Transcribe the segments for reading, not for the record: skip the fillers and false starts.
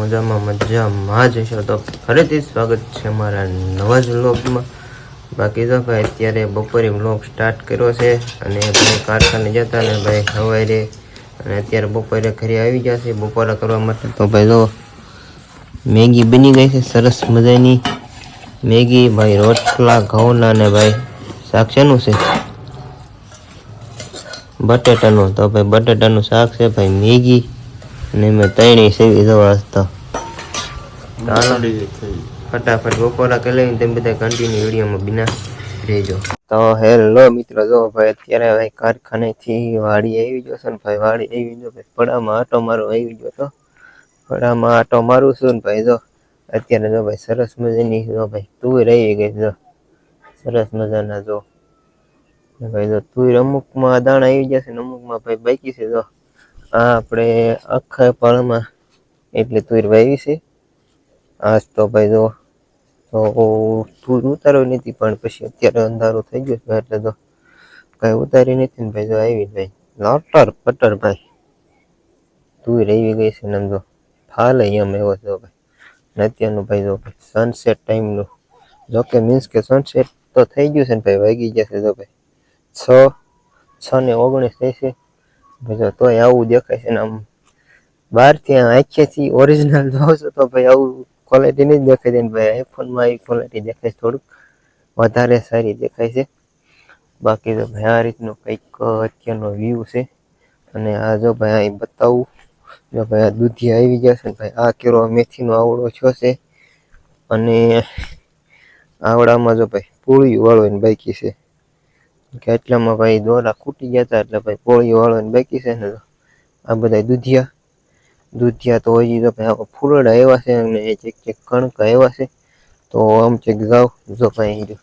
મજામાં જ હશો તો ફરીથી સ્વાગત છે અમારા નવા જ વ્લોગમાં। બાકી તો ભાઈ અત્યારે બપોરે વ્લોગ સ્ટાર્ટ કર્યો છે અને ભાઈ કારખાને જતા ને ભાઈ સવારે અને અત્યારે બપોરે ઘરે આવી જશે બપોરા કરવા માટે। તો ભાઈ જો મેગી બની ગઈ છે સરસ મજાની મેગી ભાઈ રોટલા ઘઉંના ને ભાઈ શાક શેનું છે બટેટાનું। તો ભાઈ બટેટાનું શાક છે ભાઈ મેગી અને મેં ત્રણેય સેવી જવા તો ફટાફટ બપોરા કરી લઈને તેમ બધા કન્ટિન્યુ વિડીયોમાં બિના રહેજો। તો હેલો મિત્રો જો ભાઈ અત્યારે ભાઈ કારખાનેથી વાડી આવી ગયો છે ને ભાઈ વાડી આવી ગયો ભાઈ પડામાં આટો મારો આવી ગયો તો પડામાં આટો મારું છું ને ભાઈ જો અત્યારે જો ભાઈ સરસ મજાની જો ભાઈ તુવેર આવી ગઈ જો સરસ મજાના જો ભાઈ જો તુવેર અમુકમાં દાણા આવી જશે ને અમુકમાં ભાઈ બાકી છે જો આ આપણે આખા પાળમાં એટલે તુવેર વાવી છે આજ તો ભાઈ જો તો તુર ઉતારવી નથી પણ પછી અત્યારે અંધારું થઈ ગયું છે એટલે તો કઈ ઉતારી નથી ને ભાઈ જો આવી ભાઈ લટર પટર ભાઈ તુર આવી ગઈ છે ને જો ફાલ એમ એવો જો ભાઈ ને અત્યારનું ભાઈ જો સનસેટ ટાઈમનું જોકે મીન્સ કે સનસેટ તો થઈ ગયું છે ને ભાઈ વાગી જશે જો ભાઈ 6:19 થઈ છે ભાઈ જો તોય આવું દેખાય છે ને આમ બહારથી આંખેથી ઓરિજિનલ જોવો છો તો ભાઈ આવું ક્વોલિટી નહીં દેખાય છે ને ભાઈ આઈફોનમાં આવી ક્વોલિટી દેખાય છે થોડુંક વધારે સારી દેખાય છે। બાકી તો ભાઈ આ રીતનો કંઈક અત્યારનો વ્યૂ છે અને આ જો ભાઈ અહીં બતાવું જો ભાઈ આ દૂધિયા આવી ગયા છે ને ભાઈ આ કેરો મેથીનો આવડો થયો છે અને આવડામાં જો ભાઈ પોળિયું વાળવાની બાકી છે કેટલામાં ભાઈ દોરા ખૂટી ગયા હતા એટલે ભાઈ પોળિયું વાળવાની બાકી છે ને આ બધા દૂધિયા તો હજી તો ભાઈ ફૂલડા એવા છે અને એક કણકા એવા છે તો આમ ચેક જાવ જો ભાઈ જો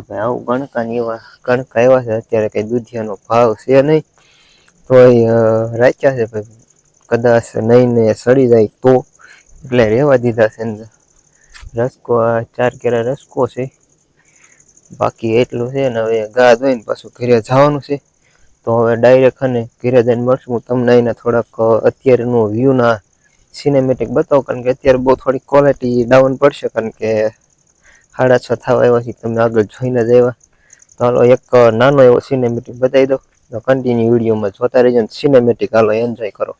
ભાઈ આવું કણકા એવા છે અત્યારે કઈ દૂધિયાનો ભાવ છે નહીં તો રાખ્યા છે ભાઈ કદાચ નહીં ને સડી જાય તો એટલે રહેવા દીધા છે ને રસકો આ 4 કેરા રસકો છે બાકી એટલું છે ને હવે ગા ધોઈને પાછું ઘરે જવાનું છે તો હવે ડાયરેક્ટ અને ઘરે જઈને મળશું તમને અહીંના થોડાક અત્યારનો વ્યૂના સિનેમેટિક બતાવો કારણ કે અત્યારે બહુ થોડી ક્વોલિટી ડાઉન પડશે કારણ કે 6:30 થવા આવ્યા છે તમે આગળ જોઈને જ આવ્યા તો હાલો એક નાનો એવો સિનેમેટિક બતાવી દો તો કન્ટિન્યુ વિડીયોમાં જોતા રહેજો ને સિનેમેટિક હાલો એન્જોય કરો।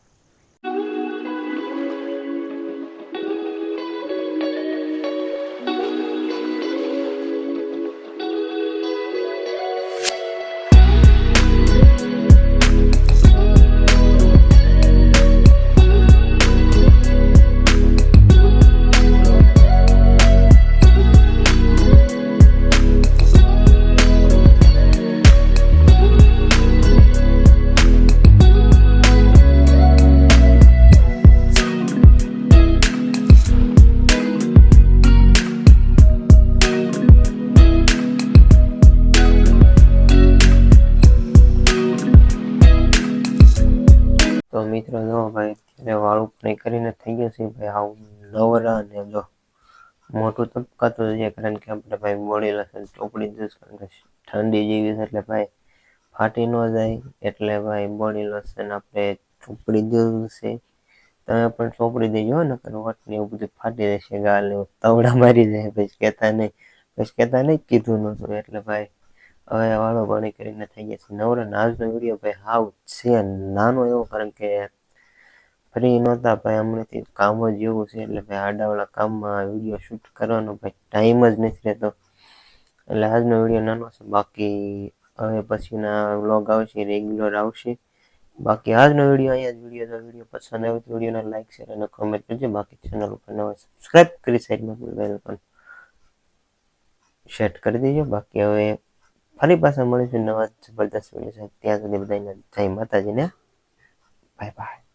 તો મિત્રો જો ભાઈ અત્યારે વાળું પણ કરીને થઈ ગયું છે ભાઈ આવું નવરા ને જો મોટું તબકાતું છે કારણ કે આપણે ભાઈ બોડી લસણ ચોપડી દઈશ કારણ કે ઠંડી જેવી છે એટલે ભાઈ ફાટી ન જાય એટલે ભાઈ બોડી લસણ આપણે ચોપડી દેવું છે તમે પણ ચોપડી દેજો ને વટ ને એવું બધું ફાટી જશે ગાલ ને તવડા મારી જાય પછી કહેતા નહીં કીધું નહોતું એટલે ભાઈ હવે વાળો પાણી કરીને થઈ ગયા છે નવરા આજનો વિડીયો ભાઈ હાવ છે નાનો એવો કારણ કે ફ્રી નહોતા ભાઈ હમણાંથી કામ જ એવું છે એટલે ભાઈ આડાવાળા કામમાં વિડીયો શૂટ કરવાનો ભાઈ ટાઈમ જ નથી રહેતો એટલે આજનો વિડીયો નાનો છે બાકી હવે પછીના વ્લોગ આવશે રેગ્યુલર આવશે બાકી આજનો વિડીયો અહીંયા જ વિડીયો પસંદ આવે તો વિડીયોને લાઈક શેર અને કોમેન્ટ કરજો બાકી ચેનલ ઉપર નવા સબસ્ક્રાઈબ કરી સાઈડમાં બેલ પણ સેટ કરી દેજો બાકી હવે ફરી પાછા મળીશું નવા જબરદસ્ત વિડીયો ત્યાં સુધી બધાને જય માતાજીને બાય બાય।